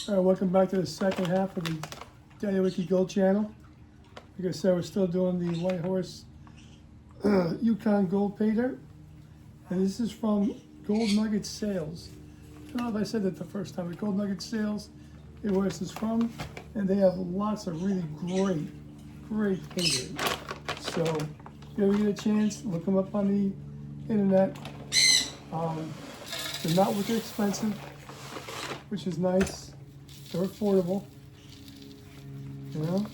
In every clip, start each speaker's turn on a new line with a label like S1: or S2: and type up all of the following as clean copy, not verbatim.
S1: All right, welcome back to the second half of the Daddy Wiki Gold channel. Like I said, we're still doing the White Horse Yukon Gold pay dirt. And this is from Gold Nugget Sales. I don't know if I said that the first time, but Gold Nugget Sales is where this is from. And they have lots of really great pay dirt. So if you ever get a chance, look them up on the internet. They're not what they're expensive, which is nice. They're affordable, you know?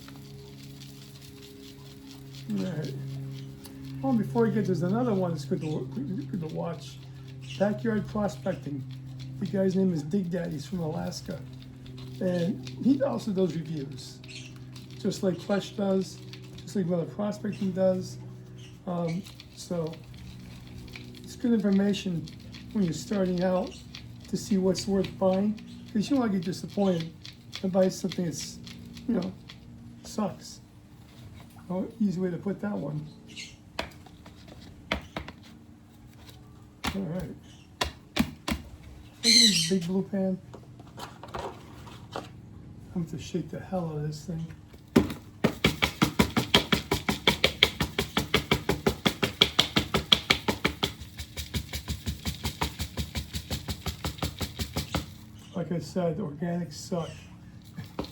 S1: All right. Oh, before we get, there's another one that's good to watch. Backyard Prospecting. The guy's name is Dig Daddy. He's from Alaska. And he also does reviews, just like Flesh does, just like Mother Prospecting does. So it's good information when you're starting out to see what's worth buying. Because you don't want to get disappointed and buy something that's, you know, sucks. Oh, easy way to put that one. All right. Look at this big blue pan. I'm going to shake the hell out of this thing. Like I said, the organics suck.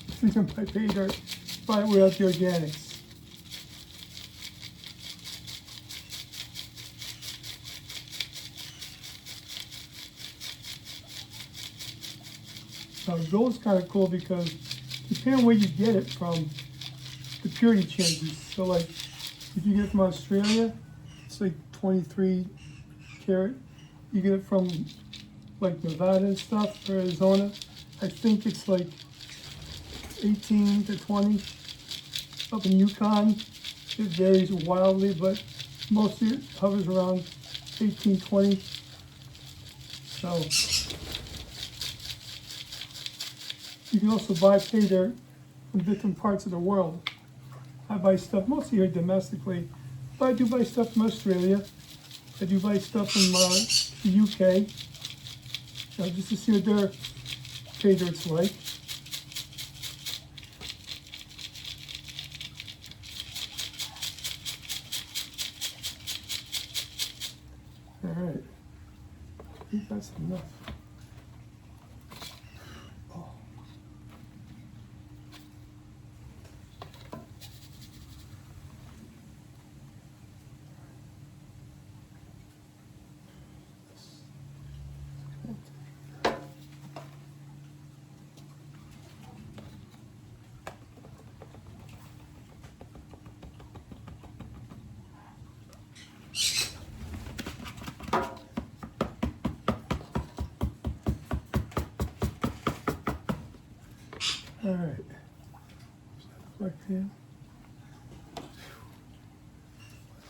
S1: If you can buy pay dirt, buy it without the organics. Now, gold's kind of cool because depending on where you get it from, the purity changes. So like, if you get it from Australia, it's like 23 karat. You get it from like Nevada and stuff, or Arizona, I think it's like 18 to 20. Up in Yukon, it varies wildly, but mostly it hovers around 18, 20. So you can also buy pay dirt from different parts of the world. I buy stuff mostly here domestically, but I do buy stuff from Australia. I do buy stuff from the UK. Just to see what their pay dirt's like. All right, I think that's enough. Oh. All right, right there.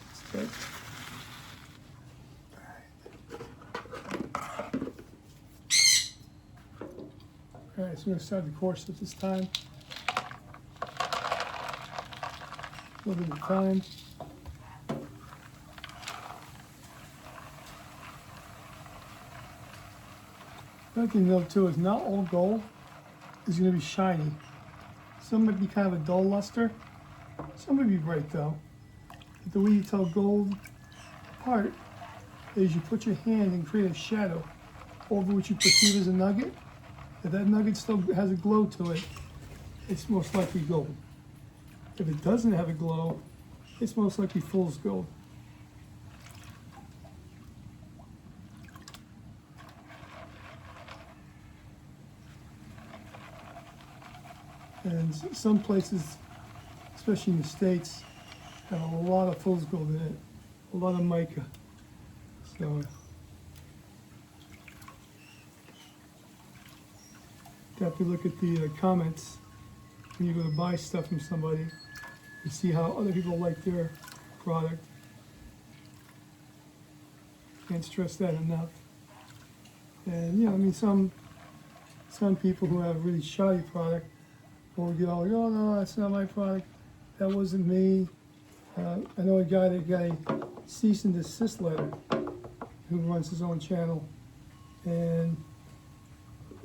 S1: That's good. All right, so we're gonna start the course at this time. A little bit of time. Another thing to note too is not all gold is going to be shiny. Some might be kind of a dull luster. Some might be bright though. But the way you tell gold apart is you put your hand and create a shadow over what you perceive as a nugget. If that nugget still has a glow to it, it's most likely gold. If it doesn't have a glow, it's most likely fool's gold. And some places, especially in the States, have a lot of fool's gold in it, a lot of mica. So, you have to look at the comments when you go to buy stuff from somebody and see how other people like their product. Can't stress that enough. And you know, I mean, some people who have really shoddy product will get all like, oh no, that's not my product. That wasn't me. I know a guy that got a cease and desist letter who runs his own channel, and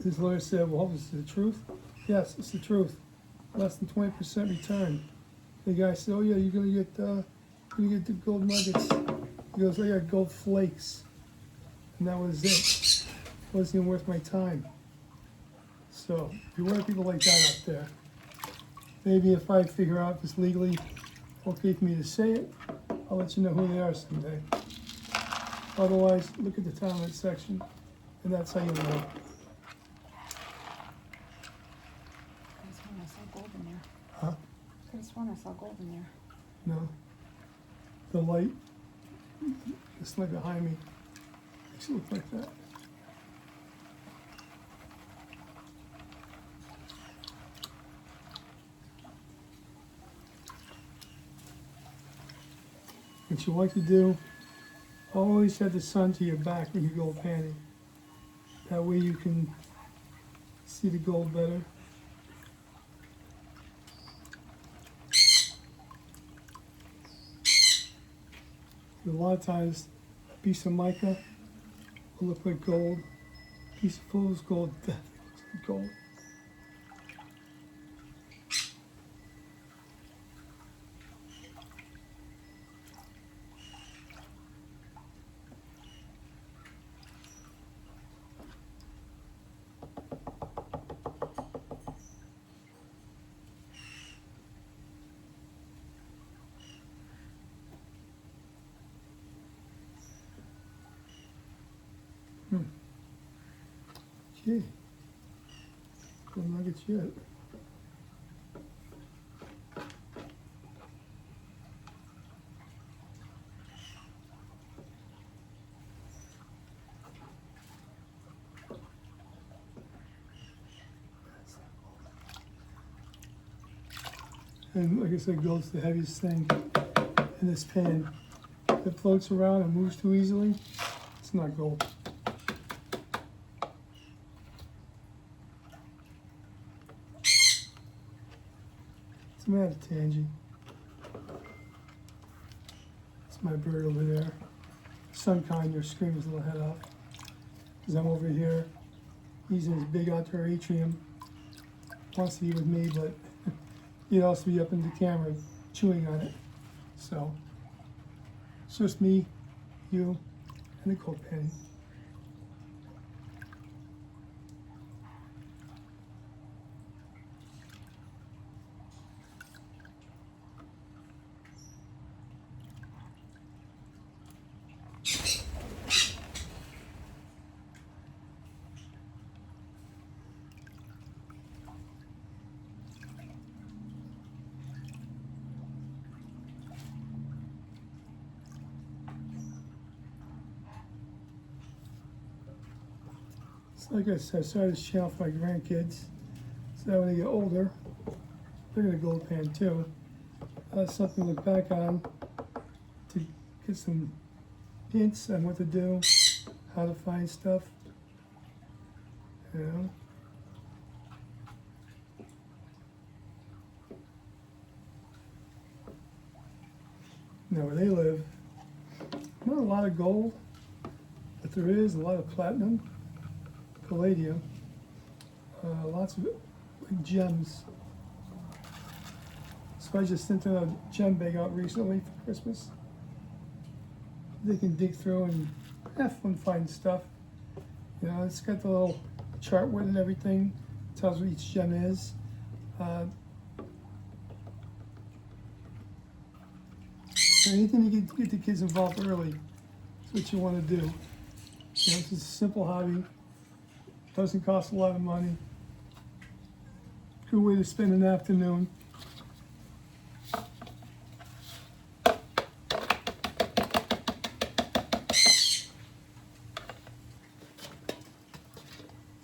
S1: his lawyer said, well, is it the truth? Yes, it's the truth. Less than 20% return. The guy said, oh yeah, you're gonna get the gold nuggets. He goes, I got gold flakes. And that was it. It wasn't even worth my time. So, beware of people like that out there. Maybe if I figure out if it's legally okay for me to say it, I'll let you know who they are someday. Otherwise, look at the talent section, and that's how you know.
S2: I sworn I saw gold in there.
S1: Huh?
S2: I sworn I saw gold in there.
S1: No. The light, it's like behind me, makes it look like that. What you like to do, always have the sun to your back when you go panning. That way you can see the gold better. A lot of times, a piece of mica will look like gold. A piece of fool's gold definitely looks like gold. Okay. Gold nuggets yet. And like I said, gold's the heaviest thing in this pan. If it floats around and moves too easily, it's not gold. What's the matter, Tangy? It's my bird over there. Sun conure screaming his little head off. Because I'm over here. He's in his big outdoor atrium. Wants to be with me, but he'd also be up in the camera chewing on it. So, it's just me, you, and the cold penny. Like I said, I started this channel for my grandkids, so that when they get older, they're gonna gold pan too. That's something to look back on to get some hints on what to do, how to find stuff. You know. Now where they live, not a lot of gold, but there is a lot of platinum. Palladium, lots of like gems. So I just sent a gem bag out recently for Christmas. They can dig through and have fun finding stuff. You know, it's got the little chart with it and everything. Tells what each gem is. Anything to get the kids involved early is what you want to do. You know, it's a simple hobby. Doesn't cost a lot of money. Good way to spend an afternoon.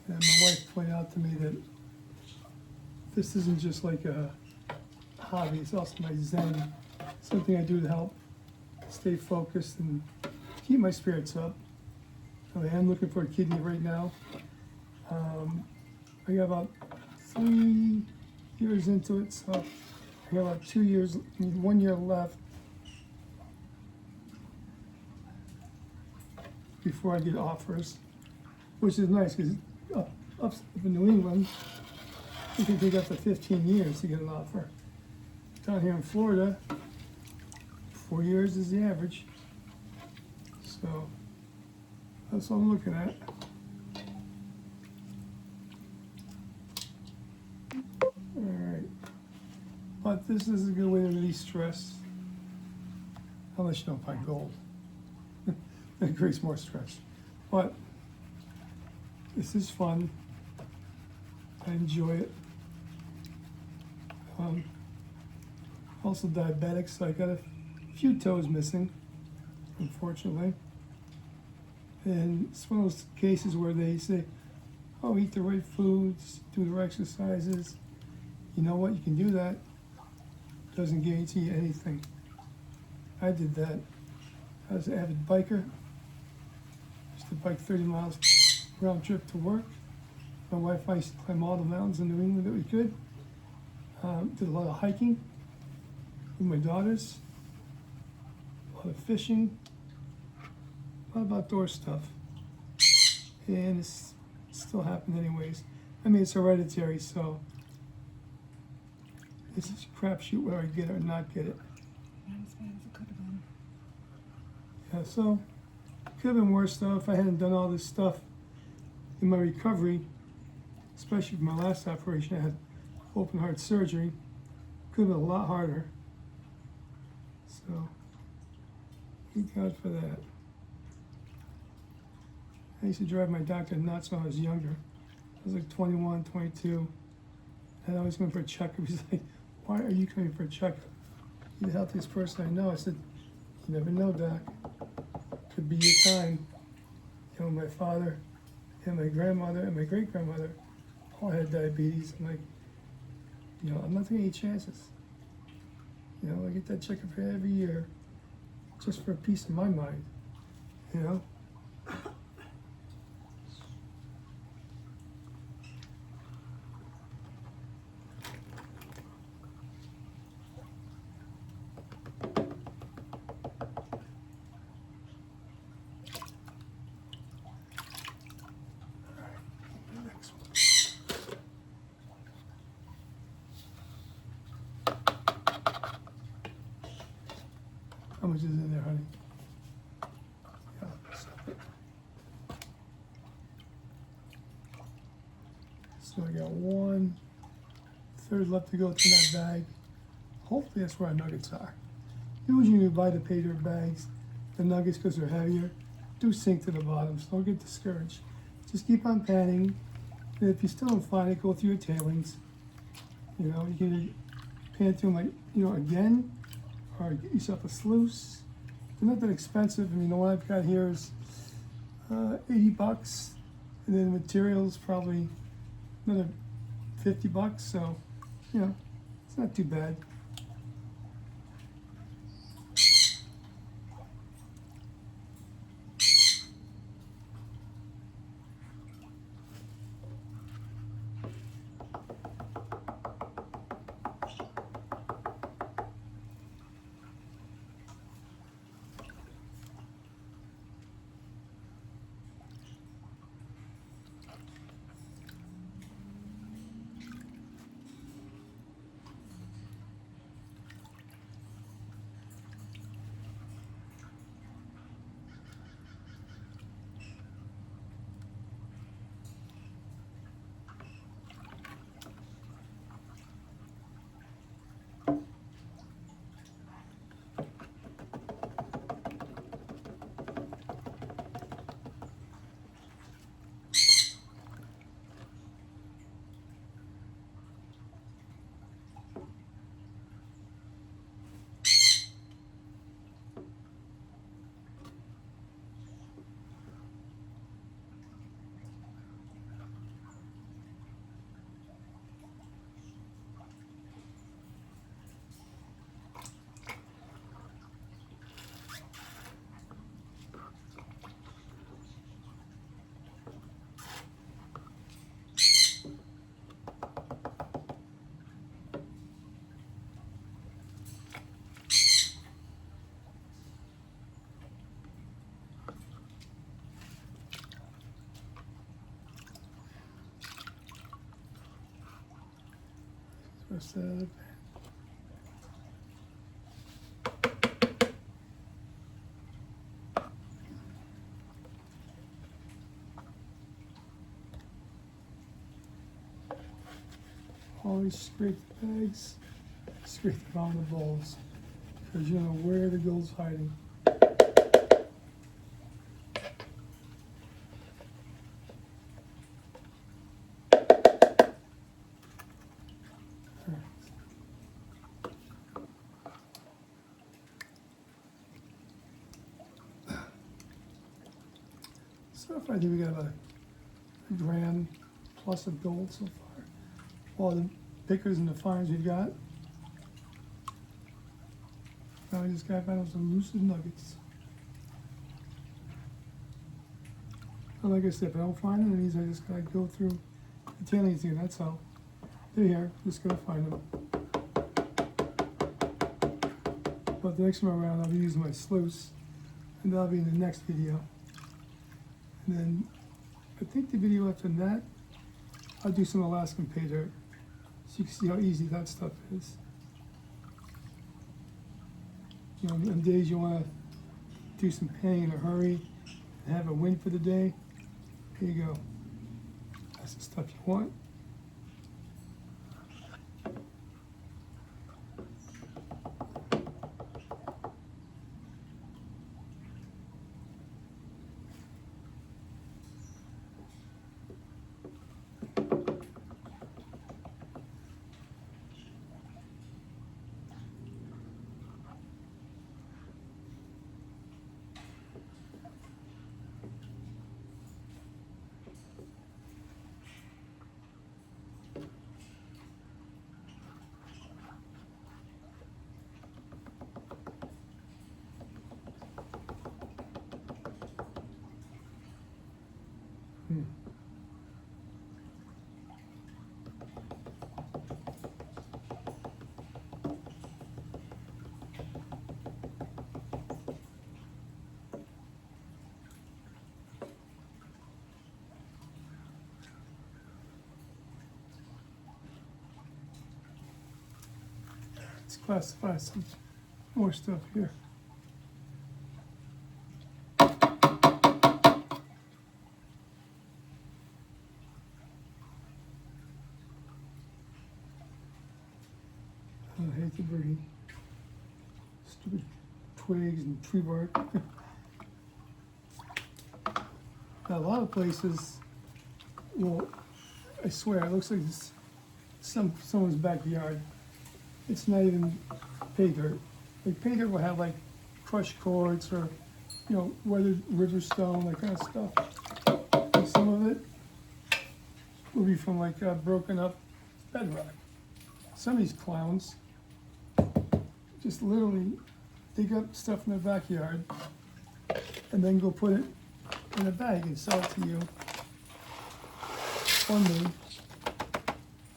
S1: And my wife pointed out to me that this isn't just like a hobby, it's also my zen. Something I do to help stay focused and keep my spirits up. I am looking for a kidney right now. I got about 3 years into it, so I got about 2 years, 1 year left before I get offers, which is nice because up in New England, it can take up to 15 years to get an offer. Down here in Florida, 4 years is the average. So that's what I'm looking at. Alright. But this is a good way to release stress. Unless you don't find gold. It creates more stress. But this is fun. I enjoy it. Also diabetic, so I got a few toes missing, unfortunately. And it's one of those cases where they say, oh, eat the right foods, do the right exercises. You know what, you can do that. Doesn't guarantee you anything. I did that. I was an avid biker. Used to bike 30 miles round trip to work. My wife and I used to climb all the mountains in New England that we could. Did a lot of hiking with my daughters. A lot of fishing. A lot of outdoor stuff. And it's still happened anyways. I mean, it's hereditary, so it's a crapshoot whether I get it or not get it.
S2: Not as bad as it could have been.
S1: Yeah, so could have been worse though if I hadn't done all this stuff in my recovery, especially for my last operation. I had open heart surgery. Could have been a lot harder. So thank God for that. I used to drive my doctor nuts when I was younger. I was like 21, 22. And I always went for a checkup. He's like, why are you coming for a checkup? You're the healthiest person I know. I said, you never know, Doc. Could be your time. You know, my father and my grandmother and my great-grandmother all had diabetes. I'm like, you know, I'm not taking any chances. You know, I get that checkup every year just for peace of my mind, you know? How much is in there, honey? Yeah, separate. So I got 1/3 left to go in that bag. Hopefully that's where our nuggets are. Usually when you buy the paydirt bags, the nuggets, because they're heavier, do sink to the bottom, so don't get discouraged. Just keep on panning, and if you still don't find it, go through your tailings. You know, you can pan through them like, you know, again, or get yourself a sluice. They're not that expensive. I mean, the one I've got here is $80, and then the materials probably another $50. So, you know, it's not too bad. First out of the pan. Always scrape the bags, scrape the bottom of the bowls, because you don't know where the gold's hiding. So far, I think we got about a gram plus of gold so far. All the pickers and the fines we've got. Now I just got found some loose nuggets. And like I said, if I don't find any of these, I just gotta go through the tailings here, that's all. They're here, just gotta find them. But the next time around, I'll be using my sluice, and that'll be in the next video. And then, I think the video after that, I'll do some Alaskan pay dirt, so you can see how easy that stuff is. You know, on days you want to do some painting in a hurry and have a win for the day, here you go. That's the stuff you want. Let's classify some more stuff here. I hate debris. Stupid twigs and tree bark. Now, a lot of places, well, I swear, it looks like it's someone's backyard. It's not even pay dirt. Like pay dirt will have like crushed quartz or, you know, weathered river stone, that kind of stuff. And some of it will be from like broken up bedrock. Some of these clowns just literally dig up stuff in their backyard and then go put it in a bag and sell it to you or me,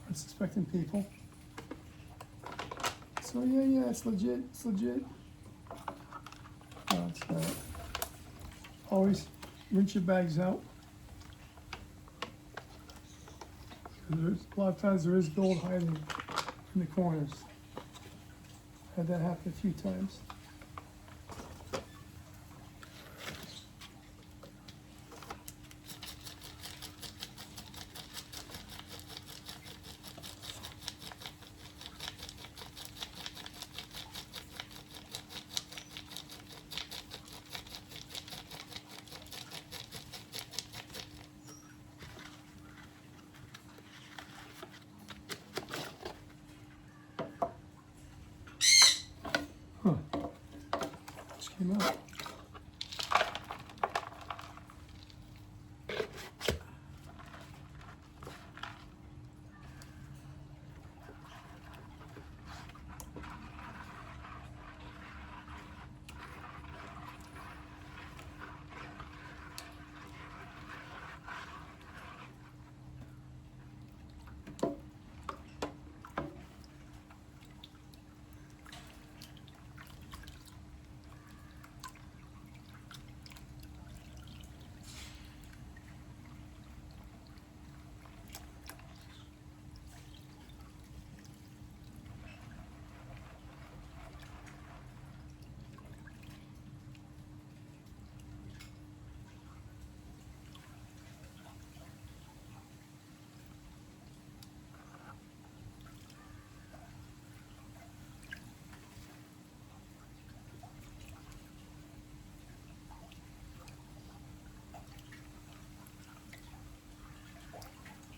S1: unsuspecting people. So yeah, it's legit, it's legit. No, it's not. Always rinse your bags out. There's, a lot of times there is gold hiding in the corners. Had that happen a few times. Just came out.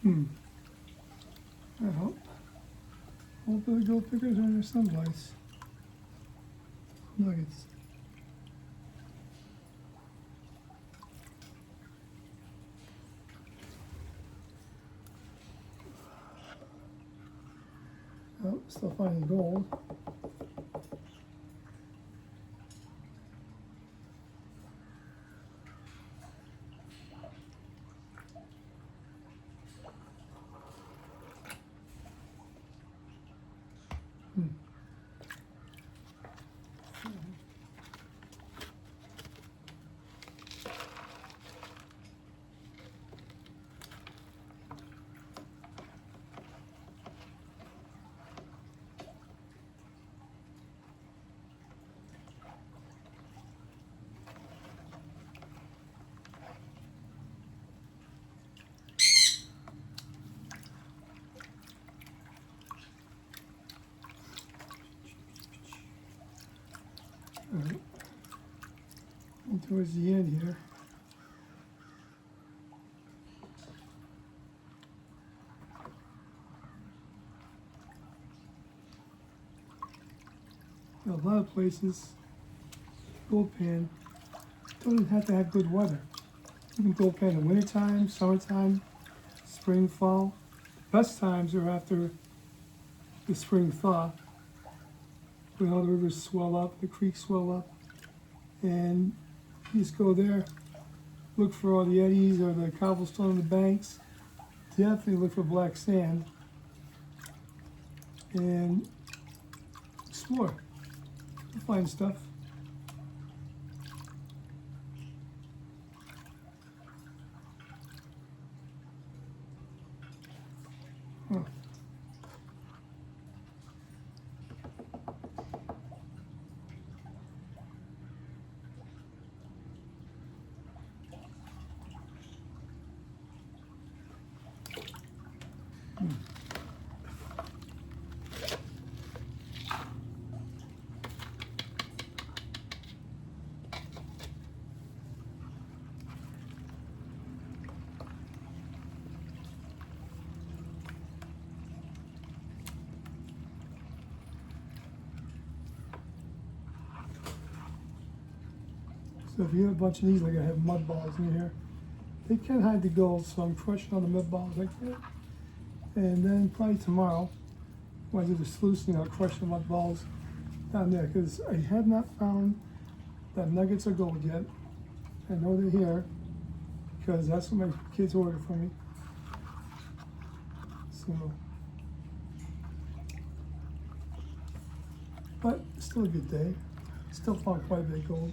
S1: I hope the gold pickers are in there someplace. Nuggets. Oh, still finding gold. Alright. And towards the end here. In a lot of places, gold pan doesn't have to have good weather. You can gold pan in the wintertime, summertime, spring, fall. The best times are after the spring thaw, when all the rivers swell up, the creeks swell up, and you just go there, look for all the eddies or the cobblestone on the banks. Definitely look for black sand and explore. You'll find stuff. Huh. So if you have a bunch of these, like I have mud balls in here, they can hide the gold, so I'm crushing all the mud balls like that. And then probably tomorrow, when I do the sluicing, I'll crush the mud balls down there, because I have not found that nuggets are gold yet. I know they're here, because that's what my kids ordered for me. So, but still a good day. Still found quite a bit of gold.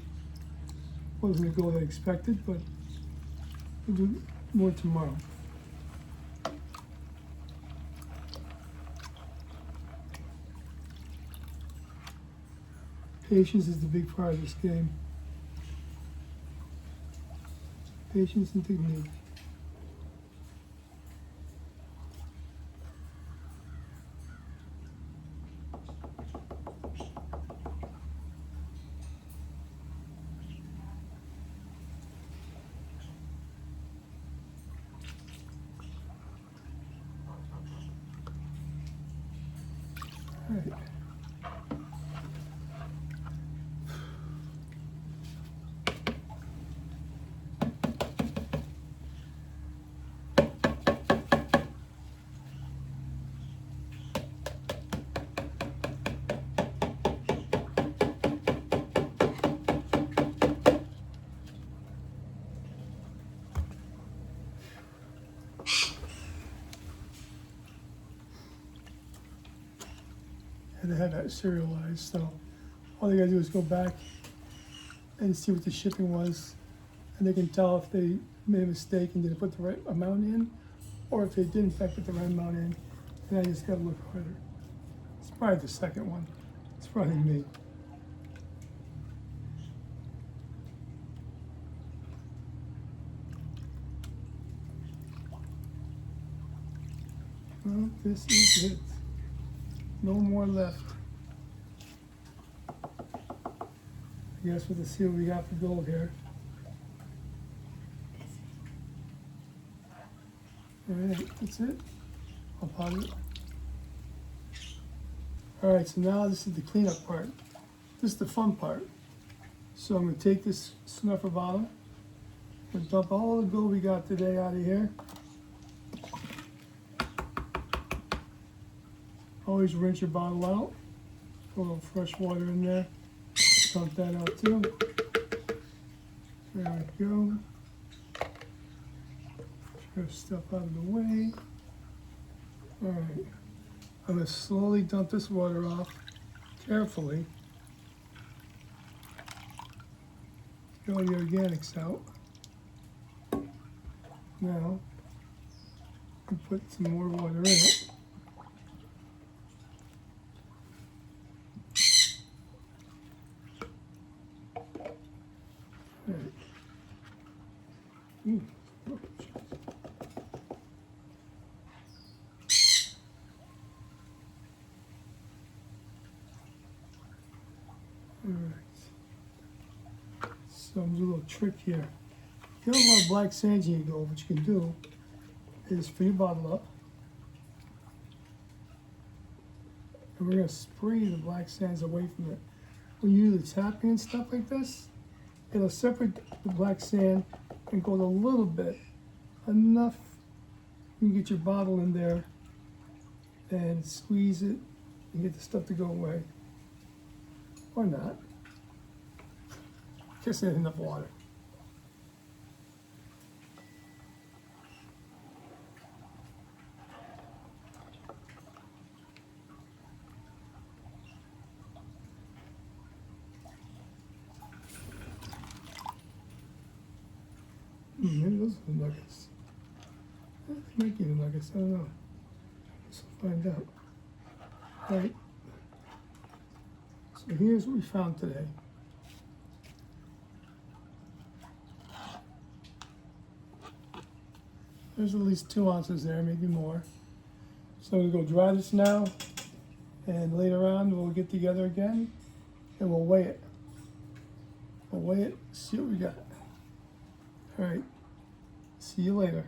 S1: Wasn't the gold I expected, but we'll do more tomorrow. Patience is the big part of this game. Patience and technique. All right. And they had that serialized, so all they gotta do is go back and see what the shipping was, and they can tell if they made a mistake and didn't put the right amount in, or if they did in fact put the right amount in, and I just gotta look harder. It's probably the second one. It's probably me. Well, this is it. No more left. I guess we'll just see what we got for gold here. Alright, that's it. I'll pause it. Alright, so now this is the cleanup part. This is the fun part. So I'm going to take this snuffer bottle and dump all the gold we got today out of here. Always rinse your bottle out. Put a little fresh water in there. Dump that out too. There we go. Get stuff out of the way. Alright. I'm going to slowly dump this water off carefully. Get all the organics out. Now, we put some more water in it. Alright. Ooh. Alright. So I'm doing a little trick here. If you have a lot of black sand in your gold, what you can do is fill your bottle up. And we're going to spray the black sands away from it. When you do the tapping and stuff like this, it'll separate the black sand and go a little bit. Enough you can get your bottle in there and squeeze it and get the stuff to go away. Or not. Just add enough water. Maybe those are the nuggets. Might be the nuggets, I don't know. Let's find out. All right. So here's what we found today. There's at least 2 ounces there, maybe more. So we'll go dry this now, and later on we'll get together again, and we'll weigh it. We'll weigh it, see what we got. All right, see you later.